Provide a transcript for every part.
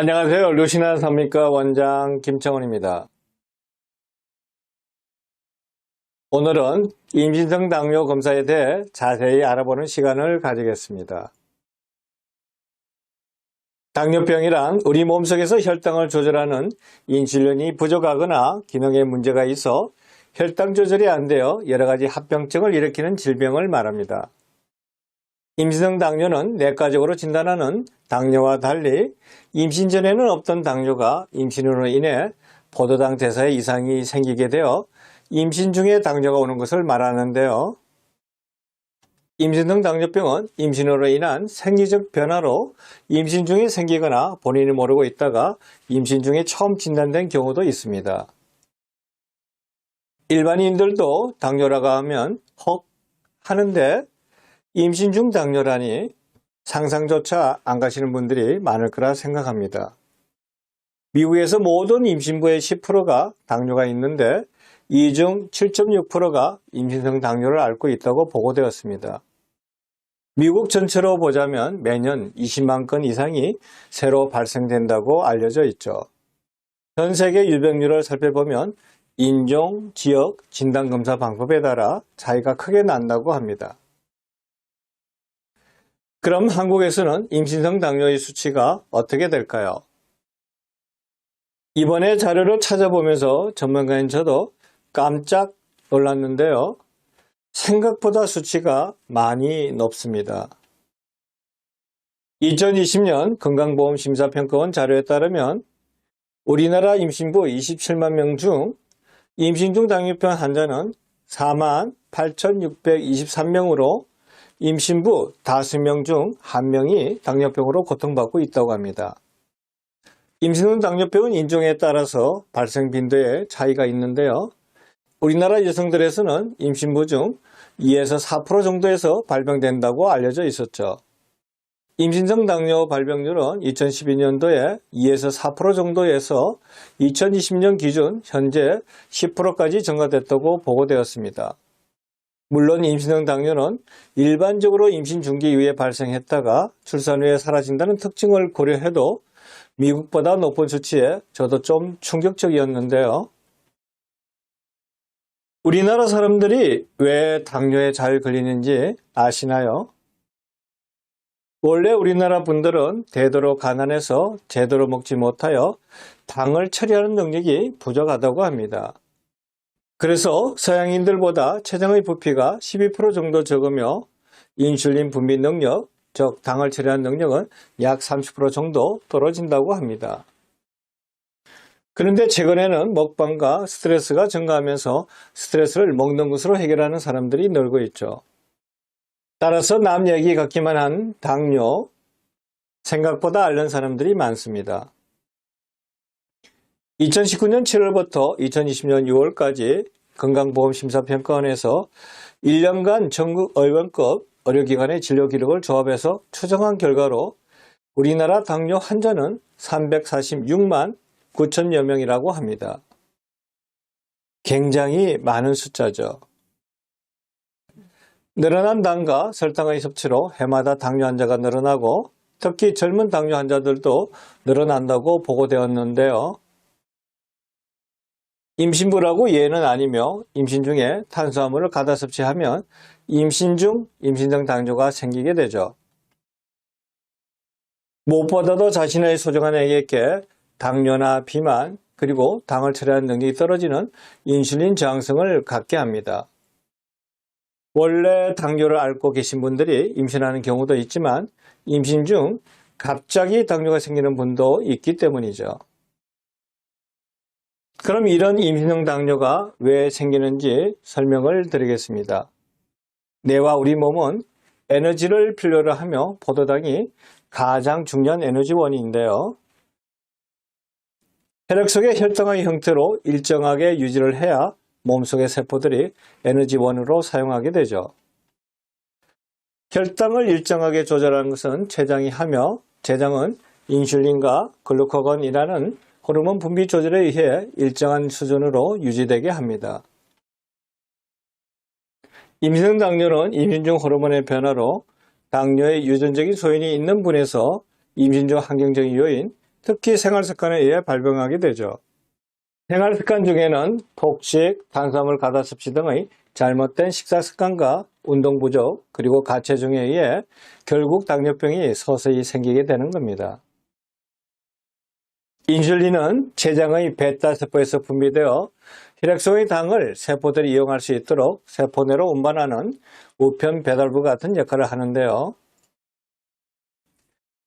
안녕하세요. 루시나 산부인과 원장 김창원입니다. 오늘은 임신성 당뇨 검사에 대해 자세히 알아보는 시간을 가지겠습니다. 당뇨병이란 우리 몸속에서 혈당을 조절하는 인슐린이 부족하거나 기능에 문제가 있어 혈당 조절이 안 되어 여러 가지 합병증을 일으키는 질병을 말합니다. 임신성 당뇨는 내과적으로 진단하는 당뇨와 달리 임신 전에는 없던 당뇨가 임신으로 인해 포도당 대사에 이상이 생기게 되어 임신 중에 당뇨가 오는 것을 말하는데요. 임신성 당뇨병은 임신으로 인한 생리적 변화로 임신 중에 생기거나 본인이 모르고 있다가 임신 중에 처음 진단된 경우도 있습니다. 일반인들도 당뇨라고 하면 헉 하는데 임신 중 당뇨라니 상상조차 안 가시는 분들이 많을 거라 생각합니다. 미국에서 모든 임신부의 10%가 당뇨가 있는데 이 중 7.6%가 임신성 당뇨를 앓고 있다고 보고되었습니다. 미국 전체로 보자면 매년 20만 건 이상이 새로 발생된다고 알려져 있죠. 전 세계 유병률을 살펴보면 인종, 지역, 진단검사 방법에 따라 차이가 크게 난다고 합니다. 그럼 한국에서는 임신성 당뇨의 수치가 어떻게 될까요? 이번에 자료를 찾아보면서 전문가인 저도 깜짝 놀랐는데요. 생각보다 수치가 많이 높습니다. 2020년 건강보험심사평가원 자료에 따르면 우리나라 임신부 27만 명 중 임신 중 당뇨병 환자는 48,623명으로 임신부 5명 중 1명이 당뇨병으로 고통받고 있다고 합니다. 임신후 당뇨병은 인종에 따라서 발생 빈도에 차이가 있는데요. 우리나라 여성들에서는 임신부 중 2에서 4% 정도에서 발병된다고 알려져 있었죠. 임신성 당뇨 발병률은 2012년도에 2에서 4% 정도에서 2020년 기준 현재 10%까지 증가됐다고 보고되었습니다. 물론 임신성 당뇨는 일반적으로 임신 중기 이후에 발생했다가 출산 후에 사라진다는 특징을 고려해도 미국보다 높은 수치에 저도 좀 충격적이었는데요. 우리나라 사람들이 왜 당뇨에 잘 걸리는지 아시나요? 원래 우리나라 분들은 대대로 가난해서 제대로 먹지 못하여 당을 처리하는 능력이 부족하다고 합니다. 그래서 서양인들보다 췌장의 부피가 12% 정도 적으며 인슐린 분비 능력, 즉 당을 처리하는 능력은 약 30% 정도 떨어진다고 합니다. 그런데 최근에는 먹방과 스트레스가 증가하면서 스트레스를 먹는 것으로 해결하는 사람들이 늘고 있죠. 따라서 남 얘기 같기만 한 당뇨, 생각보다 앓는 사람들이 많습니다. 2019년 7월부터 2020년 6월까지 건강보험심사평가원에서 1년간 전국 의원급 의료기관의 진료 기록을 조합해서 추정한 결과로 우리나라 당뇨 환자는 346만 9천여 명이라고 합니다. 굉장히 많은 숫자죠. 늘어난 당과 설탕의 섭취로 해마다 당뇨 환자가 늘어나고 특히 젊은 당뇨 환자들도 늘어난다고 보고되었는데요. 임신부라고 예외는 아니며 임신 중에 탄수화물을 과다 섭취하면 임신 중 임신성 당뇨가 생기게 되죠. 무엇보다도 자신의 소중한 아이에게 당뇨나 비만 그리고 당을 처리하는 능력이 떨어지는 인슐린 저항성을 갖게 합니다. 원래 당뇨를 앓고 계신 분들이 임신하는 경우도 있지만 임신 중 갑자기 당뇨가 생기는 분도 있기 때문이죠. 그럼 이런 임신성 당뇨가 왜 생기는지 설명을 드리겠습니다. 뇌와 우리 몸은 에너지를 필요로 하며 포도당이 가장 중요한 에너지원인데요. 혈액 속의 혈당의 형태로 일정하게 유지를 해야 몸속의 세포들이 에너지원으로 사용하게 되죠. 혈당을 일정하게 조절하는 것은 췌장이 하며 췌장은 인슐린과 글루카곤이라는 호르몬 분비 조절에 의해 일정한 수준으로 유지되게 합니다. 임신성 당뇨는 임신 중 호르몬의 변화로 당뇨의 유전적인 소인이 있는 분에서 임신 중 환경적인 요인, 특히 생활습관에 의해 발병하게 되죠. 생활습관 중에는 폭식, 탄수화물 과다 섭취 등의 잘못된 식사습관과 운동 부족, 그리고 과체중에 의해 결국 당뇨병이 서서히 생기게 되는 겁니다. 인슐린은 췌장의 베타세포에서 분비되어 혈액 속의 당을 세포들이 이용할 수 있도록 세포 내로 운반하는 우편 배달부 같은 역할을 하는데요.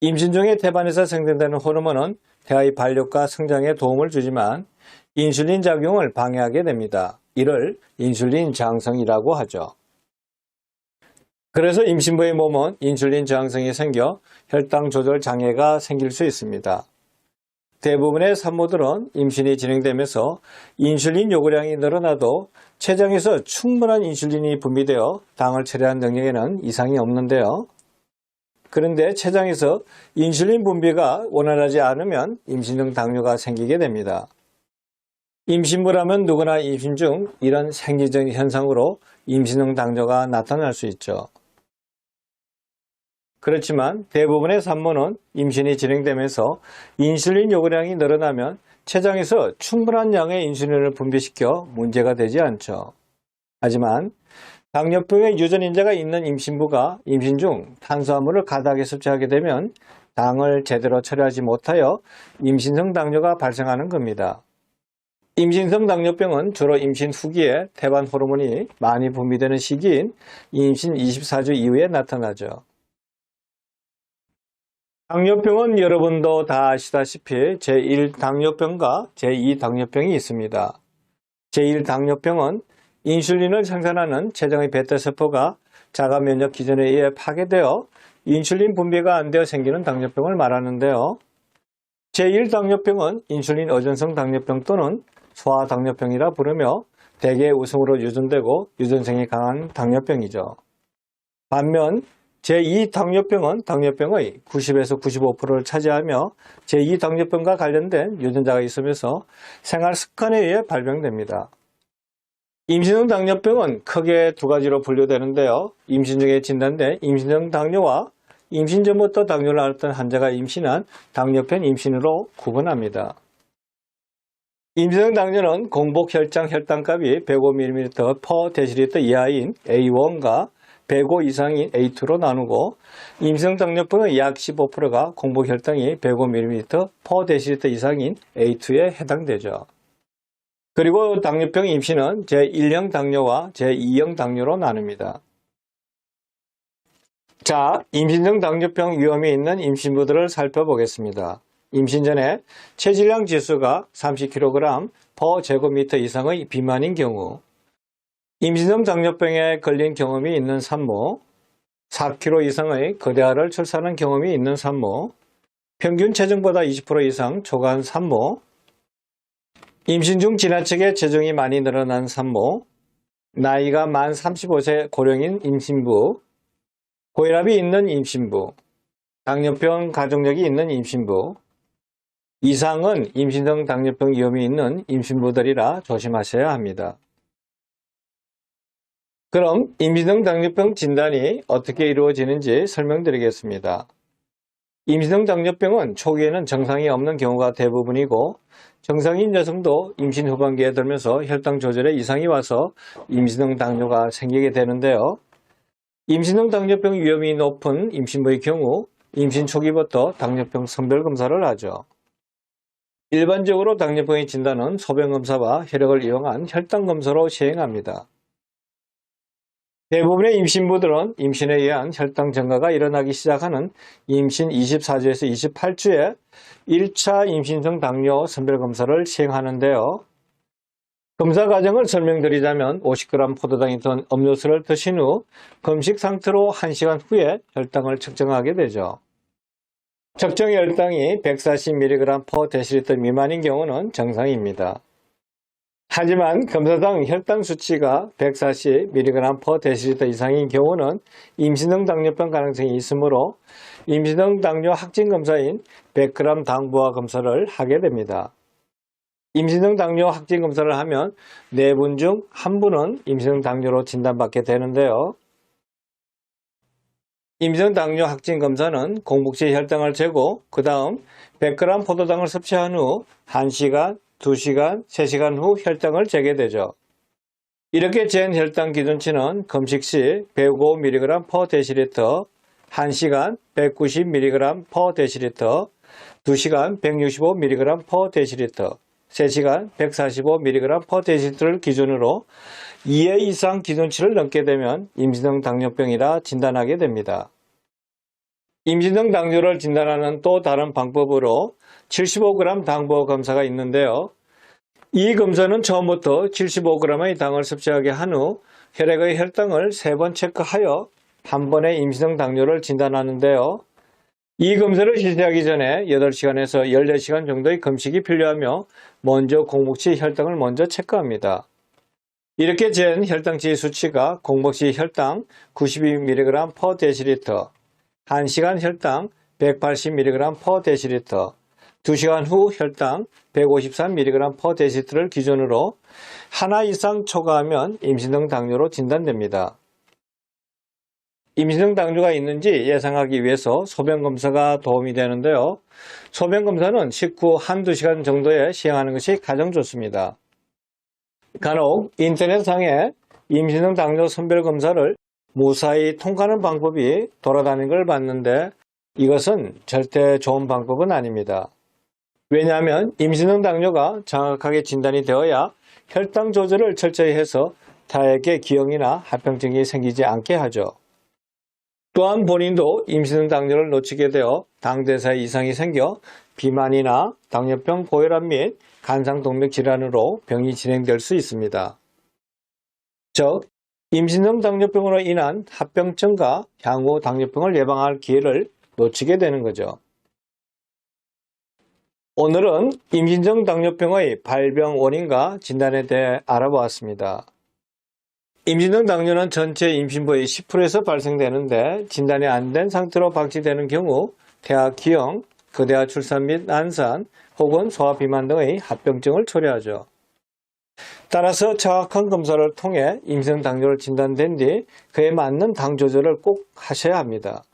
임신 중에 태반에서 생성되는 호르몬은 태아의 발육과 성장에 도움을 주지만 인슐린 작용을 방해하게 됩니다. 이를 인슐린 저항성이라고 하죠. 그래서 임신부의 몸은 인슐린 저항성이 생겨 혈당 조절 장애가 생길 수 있습니다. 대부분의 산모들은 임신이 진행되면서 인슐린 요구량이 늘어나도 췌장에서 충분한 인슐린이 분비되어 당을 처리하는 능력에는 이상이 없는데요. 그런데 췌장에서 인슐린 분비가 원활하지 않으면 임신 중 당뇨가 생기게 됩니다. 임신부라면 누구나 임신 중 이런 생리적인 현상으로 임신 중 당뇨가 나타날 수 있죠. 그렇지만 대부분의 산모는 임신이 진행되면서 인슐린 요구량이 늘어나면 췌장에서 충분한 양의 인슐린을 분비시켜 문제가 되지 않죠. 하지만 당뇨병의 유전인자가 있는 임신부가 임신 중 탄수화물을 과다하게 섭취하게 되면 당을 제대로 처리하지 못하여 임신성 당뇨가 발생하는 겁니다. 임신성 당뇨병은 주로 임신 후기에 태반 호르몬이 많이 분비되는 시기인 임신 24주 이후에 나타나죠. 당뇨병은 여러분도 다 아시다시피 제1당뇨병과 제2당뇨병이 있습니다. 제1당뇨병은 인슐린을 생산하는 췌장의 베타세포가 자가 면역 기전에 의해 파괴되어 인슐린 분비가 안 되어 생기는 당뇨병을 말하는데요. 제1당뇨병은 인슐린 의존성 당뇨병 또는 소아당뇨병이라 부르며 대개 우성으로 유전되고 유전성이 강한 당뇨병이죠. 반면 제2당뇨병은 당뇨병의 90에서 95%를 차지하며 제2당뇨병과 관련된 유전자가 있으면서 생활 습관에 의해 발병됩니다. 임신성 당뇨병은 크게 두 가지로 분류되는데요. 임신 중에 진단된 임신성 당뇨와 임신 전부터 당뇨를 앓던 환자가 임신한 당뇨편 임신으로 구분합니다. 임신성 당뇨는 공복 혈장 혈당값이 105ml/dL 이하인 A1과 105 이상인 A2로 나누고 임신성 당뇨병의 약 15%가 공복 혈당이 105ml/dL 이상인 A2에 해당되죠. 그리고 당뇨병 임신은 제1형 당뇨와 제2형 당뇨로 나눕니다. 자, 임신성 당뇨병 위험이 있는 임신부들을 살펴보겠습니다. 임신 전에 체질량 지수가 30kg/제곱미터 이상의 비만인 경우, 임신성 당뇨병에 걸린 경험이 있는 산모, 4kg 이상의 거대아를 출산한 경험이 있는 산모, 평균 체중보다 20% 이상 초과한 산모, 임신 중 지나치게 체중이 많이 늘어난 산모, 나이가 만 35세 고령인 임신부, 고혈압이 있는 임신부, 당뇨병 가족력이 있는 임신부, 이상은 임신성 당뇨병 위험이 있는 임신부들이라 조심하셔야 합니다. 그럼 임신성 당뇨병 진단이 어떻게 이루어지는지 설명드리겠습니다. 임신성 당뇨병은 초기에는 증상이 없는 경우가 대부분이고 정상인 여성도 임신 후반기에 들면서 혈당 조절에 이상이 와서 임신성 당뇨가 생기게 되는데요. 임신성 당뇨병 위험이 높은 임신부의 경우 임신 초기부터 당뇨병 선별검사를 하죠. 일반적으로 당뇨병의 진단은 소변검사와 혈액을 이용한 혈당검사로 시행합니다. 대부분의 임신부들은 임신에 의한 혈당 증가가 일어나기 시작하는 임신 24주에서 28주에 1차 임신성 당뇨 선별검사를 시행하는데요. 검사 과정을 설명드리자면 50g 포도당이 든 음료수를 드신 후 금식 상태로 1시간 후에 혈당을 측정하게 되죠. 측정 혈당이 140mg/dL 미만인 경우는 정상입니다. 하지만 검사당 혈당 수치가 140mg/dL 이상인 경우는 임신성 당뇨병 가능성이 있으므로 임신성 당뇨 확진 검사인 100g 당부화 검사를 하게 됩니다. 임신성 당뇨 확진 검사를 하면 4분 중 1분은 임신성 당뇨로 진단받게 되는데요. 임신성 당뇨 확진 검사는 공복시 혈당을 재고 그 다음 100g 포도당을 섭취한 후 1시간, 2시간, 3시간 후 혈당을 재게 되죠. 이렇게 잰 혈당 기준치는 금식 시 105mg/dL, 1시간 190mg/dL, 2시간 165mg/dL, 3시간 145mg/dL를 기준으로 2회 이상 기준치를 넘게 되면 임신성 당뇨병이라 진단하게 됩니다. 임신성 당뇨를 진단하는 또 다른 방법으로 75g 당보 검사가 있는데요. 이 검사는 처음부터 75g의 당을 섭취하게 한 후 혈액의 혈당을 3번 체크하여 한 번에 임신성 당뇨를 진단하는데요. 이 검사를 실시하기 전에 8시간에서 14시간 정도의 금식이 필요하며 먼저 공복시 혈당을 먼저 체크합니다. 이렇게 잰 혈당치 수치가 공복시 혈당 92mg/dL, 1시간 혈당 180mg/dL, 2시간 후 혈당 153mg/dL를 기준으로 하나 이상 초과하면 임신성 당뇨로 진단됩니다. 임신성 당뇨가 있는지 예상하기 위해서 소변검사가 도움이 되는데요. 소변검사는 식후 한두 시간 정도에 시행하는 것이 가장 좋습니다. 간혹 인터넷상에 임신성 당뇨 선별검사를 무사히 통과하는 방법이 돌아다니는 걸 봤는데 이것은 절대 좋은 방법은 아닙니다. 왜냐하면 임신성 당뇨가 정확하게 진단이 되어야 혈당 조절을 철저히 해서 타액에 기형이나 합병증이 생기지 않게 하죠. 또한 본인도 임신성 당뇨를 놓치게 되어 당대사에 이상이 생겨 비만이나 당뇨병 고혈압 및 간상동맥 질환으로 병이 진행될 수 있습니다. 즉, 임신성 당뇨병으로 인한 합병증과 향후 당뇨병을 예방할 기회를 놓치게 되는 거죠. 오늘은 임신성 당뇨병의 발병 원인과 진단에 대해 알아보았습니다. 임신성 당뇨는 전체 임신부의 10%에서 발생되는데 진단이 안 된 상태로 방치되는 경우 태아 기형, 거대화 출산 및 난산 혹은 소아비만 등의 합병증을 초래하죠. 따라서 정확한 검사를 통해 임신성 당뇨를 진단된 뒤 그에 맞는 당 조절을 꼭 하셔야 합니다.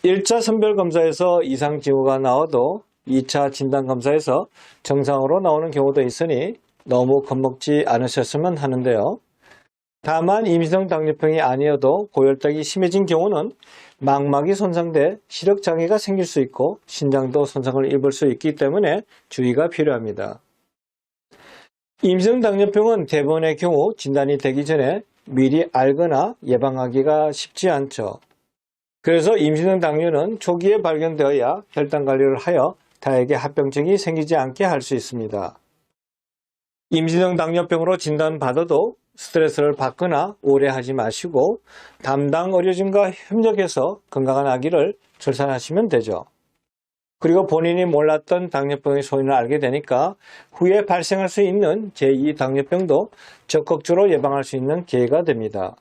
1차 선별검사에서 이상 징후가 나와도 2차 진단검사에서 정상으로 나오는 경우도 있으니 너무 겁먹지 않으셨으면 하는데요. 다만 임신성 당뇨병이 아니어도 고혈당이 심해진 경우는 망막이 손상돼 시력장애가 생길 수 있고 신장도 손상을 입을 수 있기 때문에 주의가 필요합니다. 임신성 당뇨병은 대부분의 경우 진단이 되기 전에 미리 알거나 예방하기가 쉽지 않죠. 그래서 임신성 당뇨는 초기에 발견되어야 혈당 관리를 하여 타액에 합병증이 생기지 않게 할 수 있습니다. 임신성 당뇨병으로 진단받아도 스트레스를 받거나 오래 하지 마시고 담당 의료진과 협력해서 건강한 아기를 출산하시면 되죠. 그리고 본인이 몰랐던 당뇨병의 소인을 알게 되니까 후에 발생할 수 있는 제2 당뇨병도 적극적으로 예방할 수 있는 기회가 됩니다.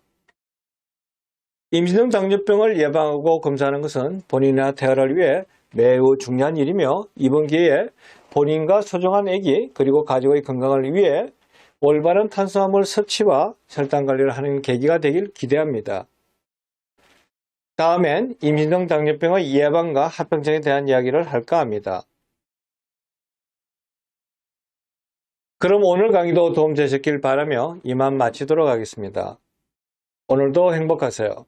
임신성 당뇨병을 예방하고 검사하는 것은 본인이나 태아를 위해 매우 중요한 일이며 이번 기회에 본인과 소중한 아기 그리고 가족의 건강을 위해 올바른 탄수화물 섭취와 혈당 관리를 하는 계기가 되길 기대합니다. 다음엔 임신성 당뇨병의 예방과 합병증에 대한 이야기를 할까 합니다. 그럼 오늘 강의도 도움 되셨길 바라며 이만 마치도록 하겠습니다. 오늘도 행복하세요.